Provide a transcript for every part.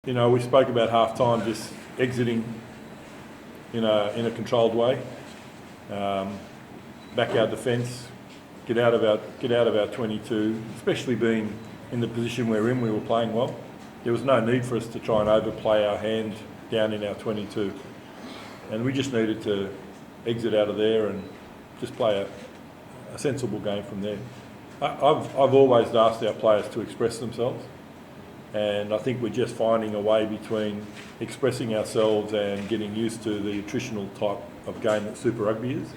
You know, we spoke about half-time just exiting in a controlled way, back our defence, get out of our 22, especially being in the position we're in. We were playing well. There was no need for us to try and overplay our hand down in our 22, and we just needed to exit out of there and just play a sensible game from there. I've always asked our players to express themselves, and I think we're just finding a way between expressing ourselves and getting used to the attritional type of game that Super Rugby is,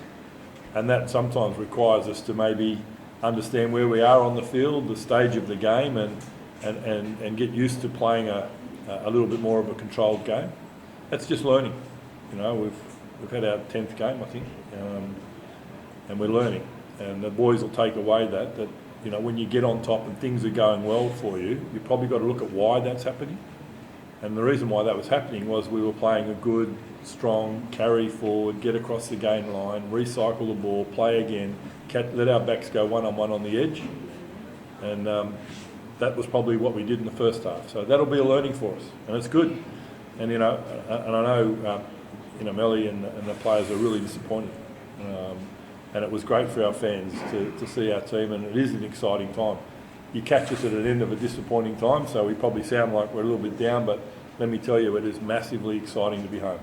and that sometimes requires us to maybe understand where we are on the field, the stage of the game, and get used to playing a little bit more of a controlled game. That's just learning. You know, we've had our 10th game, I think, and we're learning. And the boys will take away that you know, when you get on top and things are going well for you, you've probably got to look at why that's happening. And the reason why that was happening was we were playing a good, strong carry forward, get across the game line, recycle the ball, play again, let our backs go one-on-one on the edge. And that was probably what we did in the first half. So that'll be a learning for us, and it's good. And you know, and I know you know, Melly and the players are really disappointed. And it was great for our fans to see our team, and it is an exciting time. You catch us at an end of a disappointing time, so we probably sound like we're a little bit down, but let me tell you, it is massively exciting to be home.